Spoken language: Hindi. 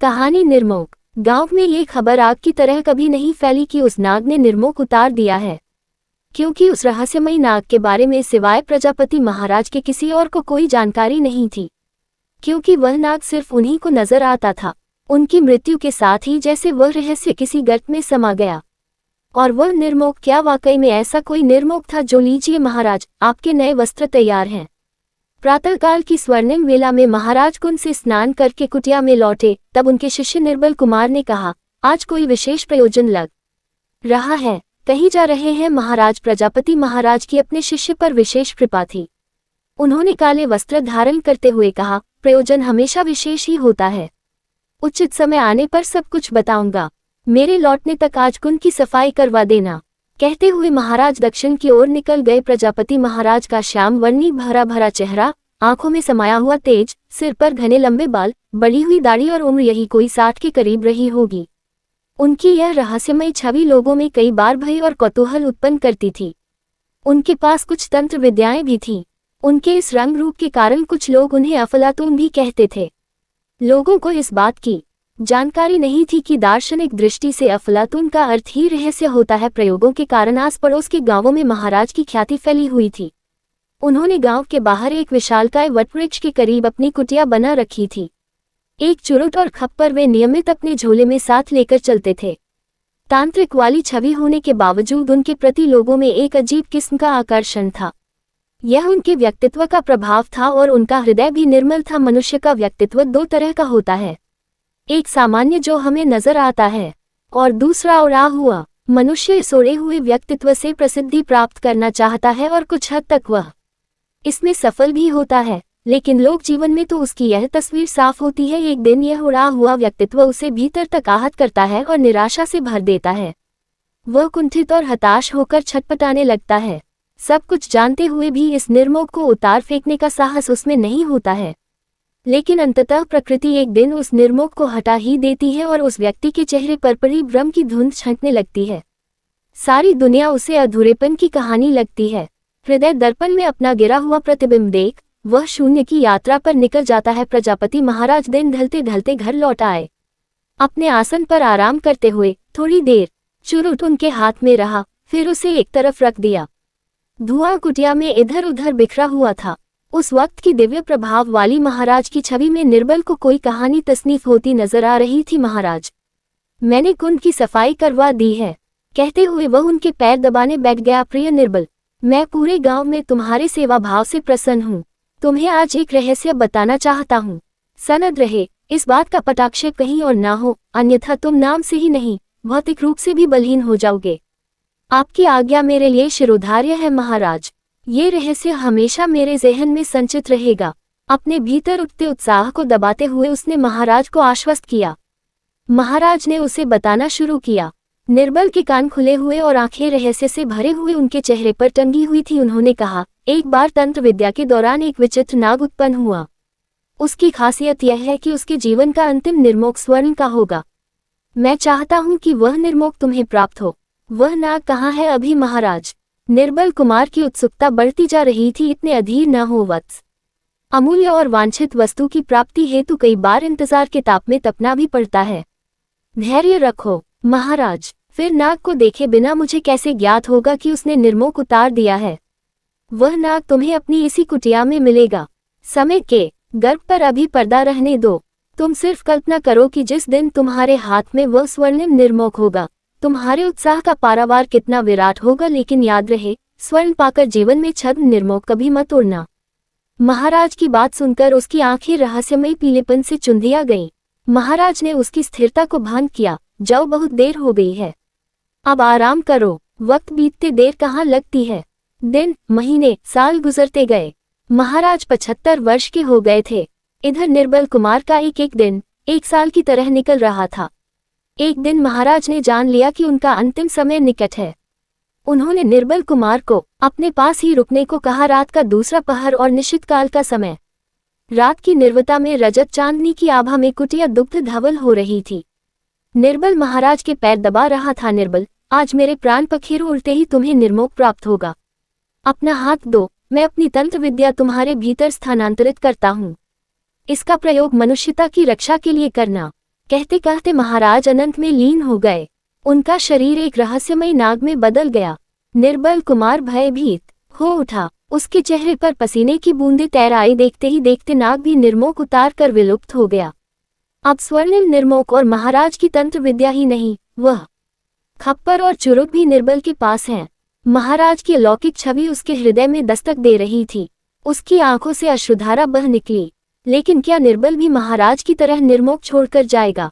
कहानी निर्मोक। गांव में ये खबर आग की तरह कभी नहीं फैली कि उस नाग ने निर्मोक उतार दिया है, क्योंकि उस रहस्यमयी नाग के बारे में सिवाय प्रजापति महाराज के किसी और को कोई जानकारी नहीं थी, क्योंकि वह नाग सिर्फ उन्हीं को नजर आता था। उनकी मृत्यु के साथ ही जैसे वह रहस्य किसी गर्त में समा गया। और वह निर्मोक क्या वाकई में ऐसा कोई निर्मोक था? जो लीजिए महाराज, आपके नए वस्त्र तैयार हैं। प्रातःकाल की स्वर्णिम वेला में महाराज कुंड से स्नान करके कुटिया में लौटे, तब उनके शिष्य निर्बल कुमार ने कहा, आज कोई विशेष प्रयोजन लग रहा है। कहीं जा रहे हैं महाराज? प्रजापति महाराज की अपने शिष्य पर विशेष कृपा थी। उन्होंने काले वस्त्र धारण करते हुए कहा, प्रयोजन हमेशा विशेष ही होता है। उचित समय आने पर सब कुछ बताऊंगा। मेरे लौटने तक आज कुंड की सफाई करवा देना। कहते हुए महाराज दक्षिण की ओर निकल गए। प्रजापति महाराज का श्याम वर्णी भरा भरा चेहरा, आंखों में समाया हुआ तेज, सिर पर घने लंबे बाल, बढ़ी हुई दाढ़ी और उम्र यही कोई 60 के करीब रही होगी। उनकी यह रहस्यमयी छवि लोगों में कई बार भय और कौतूहल उत्पन्न करती थी। उनके पास कुछ तंत्र विद्याएं भी थीं। उनके इस रंग रूप के कारण कुछ लोग उन्हें अफलातून भी कहते थे। लोगों को इस बात की जानकारी नहीं थी कि दार्शनिक दृष्टि से अफलातून का अर्थ ही रहस्य होता है। प्रयोगों के कारण आस पड़ोस के गांवों में महाराज की ख्याति फैली हुई थी। उन्होंने गांव के बाहर एक विशालकाय वटवृक्ष के करीब अपनी कुटिया बना रखी थी। एक चुरुट और खप्पर वे नियमित अपने झोले में साथ लेकर चलते थे। तांत्रिक वाली छवि होने के बावजूद उनके प्रति लोगों में एक अजीब किस्म का आकर्षण था। यह उनके व्यक्तित्व का प्रभाव था और उनका हृदय भी निर्मल था। मनुष्य का व्यक्तित्व दो तरह का होता है, एक सामान्य जो हमें नजर आता है, और दूसरा उड़ा हुआ। मनुष्य इस उड़े हुए व्यक्तित्व से प्रसिद्धि प्राप्त करना चाहता है और कुछ हद तक वह इसमें सफल भी होता है, लेकिन लोक जीवन में तो उसकी यह तस्वीर साफ होती है। एक दिन यह उड़ा हुआ व्यक्तित्व उसे भीतर तक आहत करता है और निराशा से भर देता है। वह कुंठित और हताश होकर छटपटाने लगता है। सब कुछ जानते हुए भी इस निर्मोक को उतार फेंकने का साहस उसमें नहीं होता है। लेकिन अंततः प्रकृति एक दिन उस निर्मोक को हटा ही देती है और उस व्यक्ति के चेहरे पर परिभ्रम की धुंध छंटने लगती है। सारी दुनिया उसे अधूरेपन की कहानी लगती है। हृदय दर्पण में अपना गिरा हुआ प्रतिबिंब देख वह शून्य की यात्रा पर निकल जाता है। प्रजापति महाराज दिन ढलते ढलते घर लौट आए। अपने आसन पर आराम करते हुए थोड़ी देर चुरुट उनके हाथ में रहा, फिर उसे एक तरफ रख दिया। धुआं कुटिया में इधर उधर बिखरा हुआ था। उस वक्त की दिव्य प्रभाव वाली महाराज की छवि में निर्बल को कोई कहानी तसनीफ होती नजर आ रही थी। महाराज, मैंने कुंड की सफाई करवा दी है, कहते हुए वह उनके पैर दबाने बैठ गया। प्रिय निर्बल, मैं पूरे गांव में तुम्हारे सेवा भाव से प्रसन्न हूँ। तुम्हें आज एक रहस्य बताना चाहता हूँ। सनद रहे इस बात का पटाक्षेप कहीं और ना हो, अन्यथा तुम नाम से ही नहीं भौतिक रूप से भी बलहीन हो जाओगे। आपकी आज्ञा मेरे लिए शिरोधार्य है महाराज। ये रहस्य हमेशा मेरे ज़हन में संचित रहेगा। अपने भीतर उठते उत्साह को दबाते हुए उसने महाराज को आश्वस्त किया। महाराज ने उसे बताना शुरू किया। निर्बल के कान खुले हुए और आंखें रहस्य से भरे हुए उनके चेहरे पर टंगी हुई थी। उन्होंने कहा, एक बार तंत्र विद्या के दौरान एक विचित्र नाग उत्पन्न हुआ। उसकी खासियत यह है कि उसके जीवन का अंतिम निर्मोक स्वर्ण का होगा। मैं चाहता हूं कि वह निर्मोक तुम्हें प्राप्त हो। वह नाग कहाँ है अभी महाराज? निर्बल कुमार की उत्सुकता बढ़ती जा रही थी। इतने अधीर न हो वत्स। अमूल्य और वांछित वस्तु की प्राप्ति हेतु कई बार इंतजार के ताप में तपना भी पड़ता है। धैर्य रखो महाराज। फिर नाग को देखे बिना मुझे कैसे ज्ञात होगा कि उसने निर्मोक उतार दिया है? वह नाग तुम्हें अपनी इसी कुटिया में मिलेगा। समय के गर्भ पर अभी पर्दा रहने दो। तुम सिर्फ कल्पना करो कि जिस दिन तुम्हारे हाथ में वह स्वर्णिम निर्मोक होगा, तुम्हारे उत्साह का पारावार कितना विराट होगा। लेकिन याद रहे, स्वर्ण पाकर जीवन में छद्म निर्मोक कभी मत उड़ना। महाराज की बात सुनकर उसकी आंखें रहस्यमयी पीलेपन से चुंधिया गईं। महाराज ने उसकी स्थिरता को भान किया। जाओ, बहुत देर हो गई है, अब आराम करो। वक्त बीतते देर कहाँ लगती है। दिन, महीने, साल गुजरते गए। महाराज 75 वर्ष के हो गए थे। इधर निर्बल कुमार का एक एक दिन एक साल की तरह निकल रहा था। एक दिन महाराज ने जान लिया कि उनका अंतिम समय निकट है। उन्होंने निर्बल कुमार को अपने पास ही रुकने को कहा। रात का दूसरा पहर और निश्चित काल का समय। रात की निर्वता में रजत चांदनी की आभा में कुटिया दुग्ध धवल हो रही थी। निर्बल महाराज के पैर दबा रहा था। निर्बल, आज मेरे प्राण पखेरु उड़ते ही तुम्हें निर्मोक प्राप्त होगा। अपना हाथ दो, मैं अपनी तंत्र विद्या तुम्हारे भीतर स्थानांतरित करता हूँ। इसका प्रयोग मनुष्यता की रक्षा के लिए करना। कहते कहते महाराज अनंत में लीन हो गए। उनका शरीर एक रहस्यमय नाग में बदल गया। निर्बल कुमार भयभीत हो उठा। उसके चेहरे पर पसीने की बूंदें तैर आई। देखते ही देखते नाग भी निर्मोक उतार कर विलुप्त हो गया। अब स्वर्णिम निर्मोक और महाराज की तंत्र विद्या ही नहीं, वह खप्पर और चुरुक भी निर्बल के पास हैं। महाराज की अलौकिक छवि उसके हृदय में दस्तक दे रही थी। उसकी आंखों से अश्रुधारा बह निकली। लेकिन क्या निर्बल भी महाराज की तरह निर्मोक छोड़कर जाएगा?